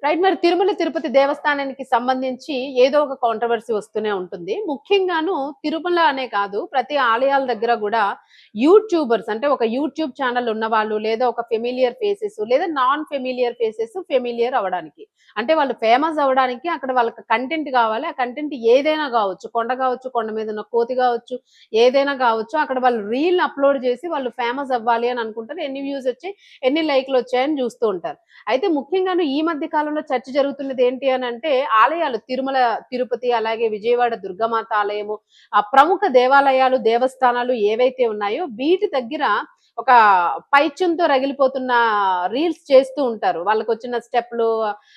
Right. మరి తిరుమల తిరుపతి దేవస్థానానికి సంబంధించి ఏదో ఒక కాంట్రోవర్సీ వస్తూనే ఉంటుంది. ముఖ్యంగాను తిరుమల అనే కాదు, ప్రతి ఆలయాల దగ్గర గూడా యూట్యూబర్స్ అంటే ఒక యూట్యూబ్ ఛానెల్ ఉన్నవాళ్ళు, లేదా ఒక ఫెమిలియర్ ఫేసెస్, లేదా నాన్ ఫెమిలియర్ ఫేసెస్ ఫెమిలియర్ అవ్వడానికి. అంటే వాళ్ళు ఫేమస్ అవ్వడానికి అక్కడ వాళ్ళకి కంటెంట్ గావాలి. ఆ కంటెంట్ ఏదైనా గావచ్చు. కొండ గావచ్చు, కొండ మీద ఉన్న కోతి గావచ్చు, ఏదైనా గావచ్చు. అక్కడ వాళ్ళు రీల్ అప్‌లోడ్ జేసి వాళ్ళు ఫేమస్ అవ్వాలి అని అనుకుంటారు. ఎన్ని వ్యూస్ వచ్చాయి, ఎన్ని లైక్‌లొచ్చాయని జూస్తూ ఉంటారు. అయితే ముఖ్యంగాను ఈ మధ్య కాలంలో చర్చ జరుగుతున్నది ఏంటి అనంటే, ఆలయాలు తిరుమల, తిరుపతి, అలాగే విజయవాడ దుర్గామాత ఆలయము, ప్రముఖ దేవాలయాలు, దేవస్థానాలు ఏవైతే ఉన్నాయో వీటి దగ్గర ఒక పైత్యంతో రగిలిపోతున్న రీల్స్ చేస్తూ ఉంటారు. వాళ్ళకొచ్చిన స్టెప్‌లు,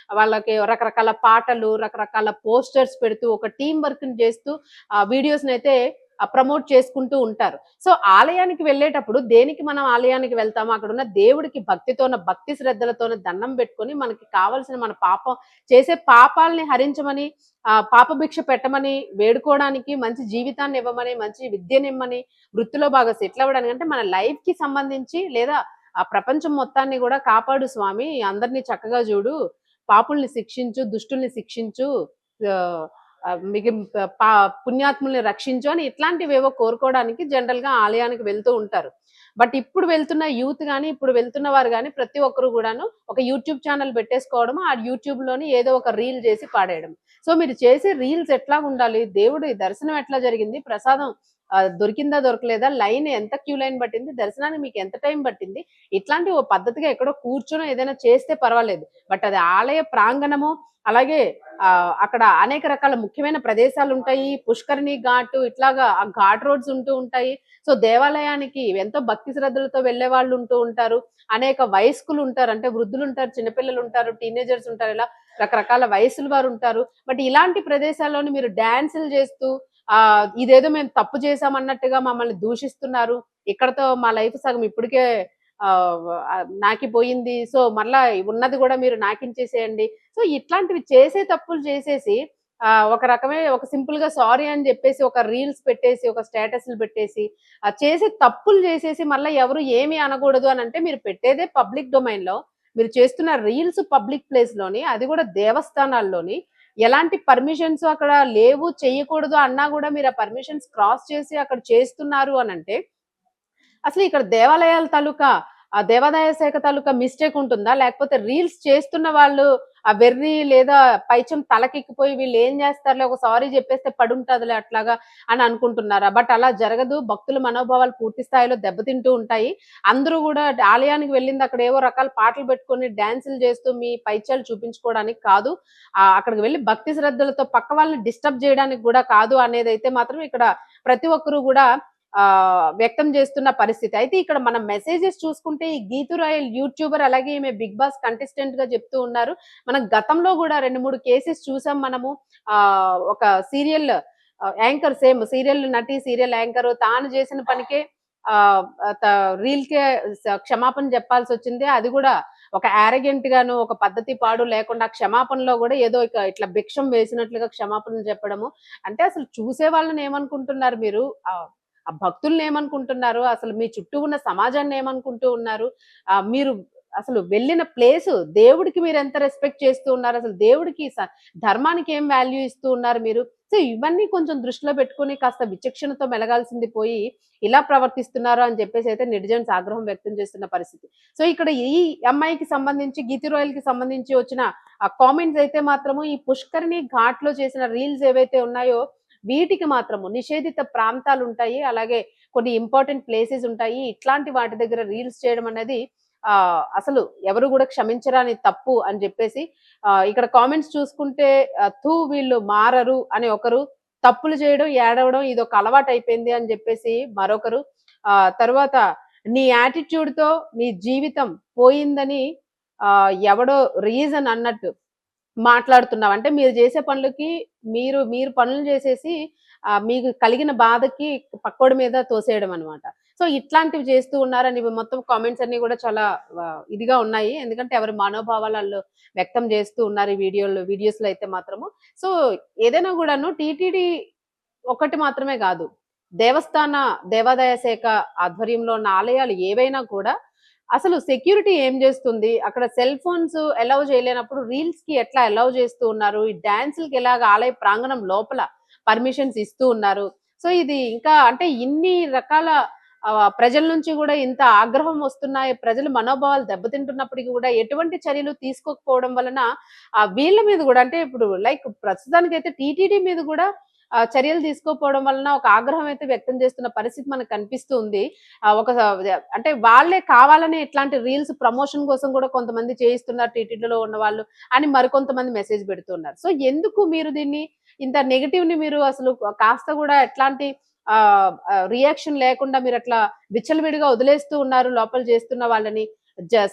వాళ్ళకి రకరకాల పాటలు, రకరకాల పోస్టర్స్ పెడుతూ ఒక టీమ్ వర్క్‌ని చేస్తూ వీడియోస్‌నైతే ప్రమోట్ చేసుకుంటూ ఉంటారు. సో, ఆలయానికి వెళ్ళేటప్పుడు దేనికి మనం ఆలయానికి వెళ్తామో అక్కడున్న దేవుడికి భక్తి శ్రద్ధలతోని దండం పెట్టుకొని మనకి కావాల్సిన మన చేసే పాపాల్ని హరించమని, పాపభిక్ష పెట్టమని వేడుకోవడానికి, మంచి జీవితాన్ని ఇవ్వమని, మంచి విద్యనిమ్మని, వృత్తిలో బాగా సెటిల్ అవ్వడానికి, అంటే మన లైఫ్‌కి సంబంధించి, లేదా ఆ ప్రపంచం మొత్తాన్ని గూడా కాపాడు స్వామి, అందరిని చక్కగా జూడు, పాపుల్ని శిక్షించు, దుష్టుల్ని శిక్షించు, ఆహ్, మిగిం పా పుణ్యాత్ముల్ని రక్షించు అని ఇట్లాంటివేవో కోరుకోవడానికి జనరల్‌గా ఆలయానికి వెళ్తూ ఉంటారు. బట్ ఇప్పుడు వెళ్తున్న యూత్ గాని, ఇప్పుడు వెళ్తున్న వారు గాని ప్రతి ఒక్కరు గూడాను ఒక యూట్యూబ్ ఛానెల్ పెట్టేసుకోవడం, ఆ యూట్యూబ్‌లోని ఏదో ఒక రీల్ జేసి పాడేయడం. సో, మీరు చేసే రీల్స్ ఎట్లాగుండాలి? దేవుడి దర్శనం ఎట్లా జరిగింది? ప్రసాదం దొరికిందా? దొరకలేదా? లైన్ ఎంత క్యూ లైన్ పట్టింది? దర్శనానికి మీకు ఎంత టైం పట్టింది? ఇట్లాంటి ఓ పద్ధతిగా ఎక్కడో కూర్చొనో ఏదైనా చేస్తే పర్వాలేదు. బట్ అది ఆలయ ప్రాంగణము, అలాగే అక్కడ అనేక రకాల ముఖ్యమైన ప్రదేశాలుంటాయి. పుష్కరిణి ఘాట్ ఇట్లాగా ఆ ఘాట్ రోడ్స్ ఉంటూ ఉంటాయి. సో, దేవాలయానికి ఎంతో భక్తి శ్రద్ధలతో వెళ్ళేవాళ్ళు ఉంటూ ఉంటారు. అనేక వయస్కులుంటారు. అంటే వృద్ధులుంటారు, చిన్నపిల్లలుంటారు, టీనేజర్స్ ఉంటారు. ఇలా రకరకాల వయసుల వారుంటారు. బట్ ఇలాంటి ప్రదేశాల్లోని మీరు డాన్సులు చేస్తూ ఇదేదో మేము తప్పు చేశామన్నట్టుగా మమ్మల్ని దూషిస్తున్నారు. ఇక్కడితో మా లైఫ్ సగం ఇప్పటికే నాకిపోయింది. సో, మరలా ఉన్నది గూడా మీరు నాకించేసేయండి. సో, ఇట్లాంటివి చేసే తప్పులు చేసేసి ఒక రకమైన ఒక సింపుల్‌గా సారీ అని జెప్పేసి ఒక రీల్స్ పెట్టేసి, ఒక స్టేటస్‌లు పెట్టేసి, చేసే తప్పులు జేసేసి మళ్ళా ఎవరు ఏమి అనగూడదు అనంటే, మీరు పెట్టేదే పబ్లిక్ డొమైన్‌లో. మీరు చేస్తున్న రీల్స్ పబ్లిక్ ప్లేస్‌లోని, అది గూడా దేవస్థానాల్లోని, ఎలాంటి పర్మిషన్స్ అక్కడ లేవు, చెయ్యకూడదు అన్నా గూడా మీరు ఆ పర్మిషన్స్ క్రాస్ చేసి అక్కడ చేస్తున్నారు అనంటే, అసలు ఇక్కడ దేవాలయాల తాలూకా దేవాదాయ శాఖ తాలూకా మిస్టేక్ ఉంటుందా? లేకపోతే రీల్స్ చేస్తున్న వాళ్ళు ఆ వెర్రి లేదా పైత్యం తలకెక్కిపోయి వీళ్ళేం జేస్తారులే ఒక సారీ జెప్పేస్తే పడుంటదిలే అట్లాగా అని అనుకుంటున్నారా? బట్ అలా జరగదు. భక్తుల మనోభావాలు పూర్తి స్థాయిలో దెబ్బతింటూ ఉంటాయి. అందరూ గూడా ఆలయానికి వెళ్ళింది అక్కడ ఏవో రకాల పాటలు పెట్టుకొని డాన్సులు జేస్తూ మీ పైత్యాలు చూపించుకోవడానికి కాదు. అక్కడికి వెళ్లి భక్తి శ్రద్ధలతో పక్క వాళ్ళని డిస్టర్బ్ జేయడానికి గూడా కాదు అనేదైతే మాత్రం ఇక్కడ ప్రతి ఒక్కరు గూడా వ్యక్తం చేస్తున్న పరిస్థితి. అయితే ఇక్కడ మనం మెసేజెస్ చూసుకుంటే ఈ గీతూ రాయల్ యూట్యూబర్, అలాగే ఈమె బిగ్ బాస్ కంటెస్టెంట్‌గా చెప్తూ ఉన్నారు. మనం గతంలో గూడా 2, 3 కేసెస్ చూసాం మనము. ఒక సీరియల్ యాంకర్, సేమ్ సీరియల్ నటి, సీరియల్ యాంకర్ తాను చేసిన పనికే ఆహ్, త రీల్‌కే క్షమాపణ చెప్పాల్సొచ్చింది. అది గూడా ఒక యారగెంట్ గాను, ఒక పద్ధతి పాడు లేకుండా క్షమాపణలో గూడా ఏదో ఇట్లా భిక్షం వేసినట్లుగా క్షమాపణలు చెప్పడము. అంటే అసలు చూసే వాళ్ళని ఏమనుకుంటున్నారు మీరు? ఆ భక్తులనేమనుకుంటున్నారు? అసలు మీ చుట్టూ ఉన్న సమాజాన్నేమనుకుంటూ ఉన్నారు? మీరు అసలు వెళ్ళిన ప్లేసు, దేవుడికి మీరెంత రెస్పెక్ట్ చేస్తూ ఉన్నారు? అసలు దేవుడికి ధర్మానికి ఏం వాల్యూ ఇస్తూ ఉన్నారు మీరు? సో, ఇవన్నీ కొంచెం దృష్టిలో పెట్టుకొని కాస్త విచక్షణతో మెలగాల్సింది పోయి, ఇలా ప్రవర్తిస్తున్నారు అని చెప్పేసైతే నెటిజన్స్ ఆగ్రహం వ్యక్తం చేస్తున్న పరిస్థితి. సో, ఇక్కడ ఈ అమ్మాయికి సంబంధించి, గీతూ రాయల్‌కి సంబంధించి వచ్చిన కామెంట్స్ అయితే మాత్రము ఈ పుష్కరిణి ఘాట్‌లో చేసిన రీల్స్ ఏవైతే ఉన్నాయో వీటికి మాత్రము నిషేధిత ప్రాంతాలుంటాయి. అలాగే కొన్ని ఇంపార్టెంట్ ప్లేసెస్ ఉంటాయి. ఇట్లాంటి వాటి దగ్గర రీల్స్ చేయడం అనేది అసలు ఎవరు గూడా క్షమించరాని తప్పు అని జెప్పేసి ఇక్కడ కామెంట్స్ చూసుకుంటే వీళ్ళు మారరు అని ఒకరు, తప్పులు చేయడం, ఏడవడం ఇదొక అలవాటయిపోయింది అని జెప్పేసి మరొకరు, తరువాత నీ యాటిట్యూడ్‌తో నీ జీవితం పోయిందని ఎవడో రీజన్ అన్నట్టు మాట్లాడుతున్నాం. అంటే మీరు జేసే పనులకి మీరు పనులు జేసేసి మీకు కలిగిన బాధకి పక్కోడి మీద తోసేయడం అన్నమాట. సో, ఇట్లాంటివి చేస్తూ ఉన్నారని మొత్తం కామెంట్స్ అన్నీ గూడా చాలా ఇదిగా ఉన్నాయి. ఎందుకంటే ఎవరి మనోభావాలు ఆళ్ళు వ్యక్తం జేస్తూ ఉన్నారు ఈ వీడియోస్‌లో అయితే మాత్రము. సో, ఏదైనా గూడాను టీటీడీ ఒకటి మాత్రమే గాదు. దేవాదాయ శాఖ ఆధ్వర్యంలో ఉన్న ఆలయాలు ఏవైనా కూడా అసలు సెక్యూరిటీ ఏం జేస్తుంది? అక్కడ సెల్ ఫోన్స్ అలౌ చేయలేనప్పుడు రీల్స్‌కి ఎట్లా అలౌ చేస్తూ ఉన్నారు? ఈ డాన్సులకి ఎలాగా ఆలయ ప్రాంగణం లోపల పర్మిషన్స్ ఇస్తూ ఉన్నారు. సో, ఇది ఇంకా అంటే ఇన్ని రకాల ప్రజల నుంచి గూడా ఇంత ఆగ్రహం వస్తున్నాయి. ప్రజల మనోభావాలు దెబ్బతింటున్నప్పటికి గూడా ఎటువంటి చర్యలు తీసుకోకపోవడం వలన వీళ్ళ మీద గూడా అంటే ఇప్పుడు లైక్ ప్రస్తుతానికైతే టీటీడీ మీద గూడా చర్యలు తీసుకోకపోవడం వలన ఒక ఆగ్రహం అయితే వ్యక్తం చేస్తున్న పరిస్థితి మనకు కనిపిస్తూ ఉంది. ఒక అంటే వాళ్ళే కావాలని ఇట్లాంటి రీల్స్ ప్రమోషన్ కోసం కూడా కొంతమంది చేయిస్తున్నారు టీటీడీలో ఉన్నవాళ్ళు అని మరికొంతమంది మెసేజ్ పెడుతున్నారు. సో, ఎందుకు మీరు దీన్ని ఇంత నెగెటివ్‌ని మీరు అసలు కాస్త కూడా ఎట్లాంటి రియాక్షన్ లేకుండా మీరట్లా విచ్చలవిడిగా వదిలేస్తూ ఉన్నారు లోపల చేస్తున్న వాళ్ళని.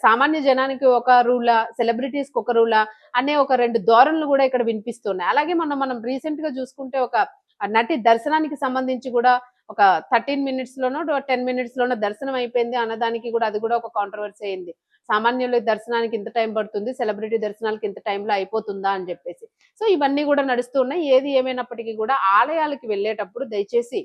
సామాన్య జనానికి ఒక రూలా, సెలబ్రిటీస్‌కి ఒక రూలా అనే ఒక 2 ధోరణులు గూడా ఇక్కడ వినిపిస్తున్నాయి. అలాగే మనం రీసెంట్‌గా చూసుకుంటే ఒక నటి దర్శనానికి సంబంధించి గూడా ఒక 13 మినిట్స్‌లోనో 10 మినిట్స్‌లోనో దర్శనం అయిపోయింది అన్నదానికి గూడా అది గూడా ఒక కాంట్రోవర్సీ అయింది. సామాన్యుల దర్శనానికి ఇంత టైం పడుతుంది. సెలబ్రిటీ దర్శనాలకి ఇంత టైంలో అయిపోతుందా అని జెప్పేసి. సో, ఇవన్నీ గూడా నడుస్తూ ఉన్నాయి. ఏది ఏమైనప్పటికీ గూడా ఆలయాలకి వెళ్ళేటప్పుడు దయచేసి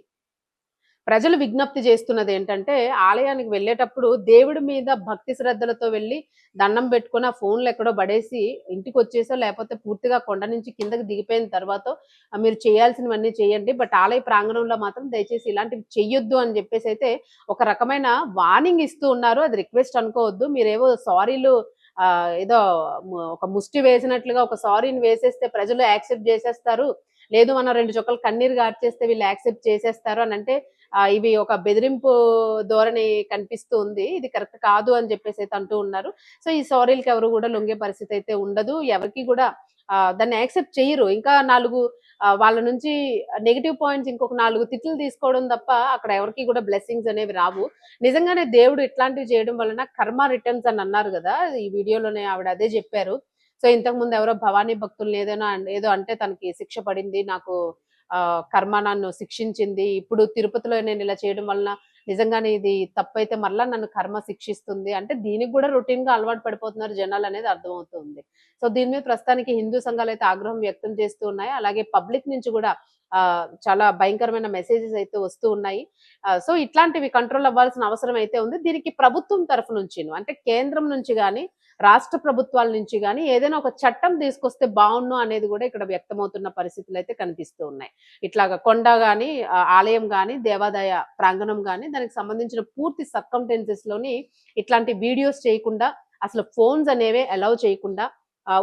ప్రజలు విజ్ఞప్తి చేస్తున్నదేంటంటే, ఆలయానికి వెళ్ళేటప్పుడు దేవుడి మీద భక్తి శ్రద్ధలతో వెళ్లి దండం పెట్టుకొని, ఆ ఫోన్‌లు ఎక్కడో పడేసి ఇంటికొచ్చేసో, లేపోతే పూర్తిగా కొండ నుంచి కిందకి దిగిపోయిన తర్వాతో మీరు చేయాల్సినవన్నీ చేయండి. బట్ ఆలయ ప్రాంగణంలో మాత్రం దయచేసి ఇలాంటివి చెయ్యొద్దు అని జెప్పేసైతే ఒక రకమైన వార్నింగ్ ఇస్తూ ఉన్నారు. అది రిక్వెస్ట్ అనుకోవద్దు. మీరేవో సారీలు ఏదో ఒక ముష్టి వేసినట్లుగా ఒక సారీని వేసేస్తే ప్రజలు యాక్సెప్ట్ జేసేస్తారు. లేదు మనం 2 చుక్కలు కన్నీరు గార్చేస్తే వీళ్ళు యాక్సెప్ట్ చేసేస్తారు అనంటే ఇవి ఒక బెదిరింపు ధోరణి కనిపిస్తూ ఉంది. ఇది కరెక్ట్ కాదు అని జెప్పేసైతే అంటూ ఉన్నారు. సో, ఈ సారీలకి ఎవరు గూడా లొంగే పరిస్థితి అయితే ఉండదు. ఎవరికీ గూడా దాన్ని యాక్సెప్ట్ చెయ్యరు. ఇంకా 4 వాళ్ళ నుంచి నెగెటివ్ పాయింట్స్ ఇంకొక 4 తిట్లు తీసుకోవడం తప్ప అక్కడ ఎవరికీ గూడా బ్లెస్సింగ్స్ అనేవి రావు. నిజంగానే దేవుడు ఇట్లాంటివి చేయడం వలన కర్మ రిటర్న్స్ అని అన్నారు గదా! ఈ వీడియోలోనే ఆవిడ అదే జెప్పారు. సో, ఇంతకుముందు ఎవరో భవానీ భక్తుల్ని ఏదో అంటే తనకి శిక్ష పడింది. నాకు కర్మ నన్ను శిక్షించింది. ఇప్పుడు తిరుపతిలో నేనిలా చేయడం వలన నిజంగానే ఇది తప్పైతే మరలా నన్ను కర్మ శిక్షిస్తుంది. అంటే దీనికి గూడా రొటీన్‌గా అలవాటు పడిపోతున్నారు జనాలనేది అర్థమవుతుంది. సో, దీని మీద ప్రస్తుతానికి హిందూ సంఘాలైతే ఆగ్రహం వ్యక్తం చేస్తూ ఉన్నాయి. అలాగే పబ్లిక్ నుంచి గూడా చాలా భయంకరమైన మెసేజెస్ అయితే వస్తూ ఉన్నాయి. సో, ఇట్లాంటివి కంట్రోల్ అవ్వాల్సిన అవసరం అయితే ఉంది. దీనికి ప్రభుత్వం తరఫు నుంచిను అంటే కేంద్రం నుంచి గాని, రాష్ట్ర ప్రభుత్వాల నుంచి గాని ఏదైనా ఒక చట్టం తీసుకొస్తే బావున్ను అనేది గూడా ఇక్కడ వ్యక్తమవుతున్న పరిస్థితులైతే కనిపిస్తూ ఉన్నాయి. ఇట్లాగా కొండ గాని, ఆలయం గాని, దేవాదాయ ప్రాంగణం గాని దానికి సంబంధించిన పూర్తి సర్కమ్‌టెన్సెస్‌లోని ఇట్లాంటి వీడియోస్ చేయకుండా, అసలు ఫోన్స్ అనేవే అలౌ చేయకుండా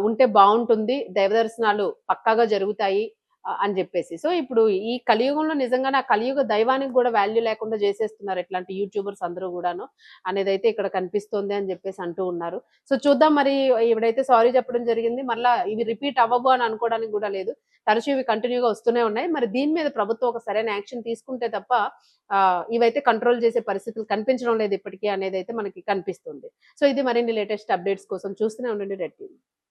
ఉంటే బావుంటుంది. దైవ దర్శనాలు పక్కాగా జరుగుతాయి అని జెప్పేసి. సో, ఇప్పుడు ఈ కలియుగంలో నిజంగానే ఆ కలియుగ దైవానికి గూడా వాల్యూ లేకుండా జేసేస్తున్నారు ఇట్లాంటి యూట్యూబర్స్ అందరూ గూడాను. అనేదైతే ఇక్కడ కనిపిస్తోంది అని జెప్పేసి అంటూ ఉన్నారు. సో, చూద్దాం మరి ఈవిడైతే సారీ చెప్పడం జరిగింది. మరలా ఇవి రిపీట్ అవ్వవు అని అనుకోవడానికి గూడా లేదు. తరచూ ఇవి కంటిన్యూ‌గా వస్తూనే ఉన్నాయి. మరి దీని మీద ప్రభుత్వం ఒక సరైన యాక్షన్ తీసుకుంటే తప్ప ఇవైతే కంట్రోల్ చేసే పరిస్థితులు కనిపించడం లేదు ఇప్పటికి అనేదైతే మనకి కనిపిస్తుంది. సో, ఇది మరిన్ని లేటెస్ట్ అప్‌డేట్స్ కోసం చూస్తూనే ఉండండి రెడ్ టీవీ.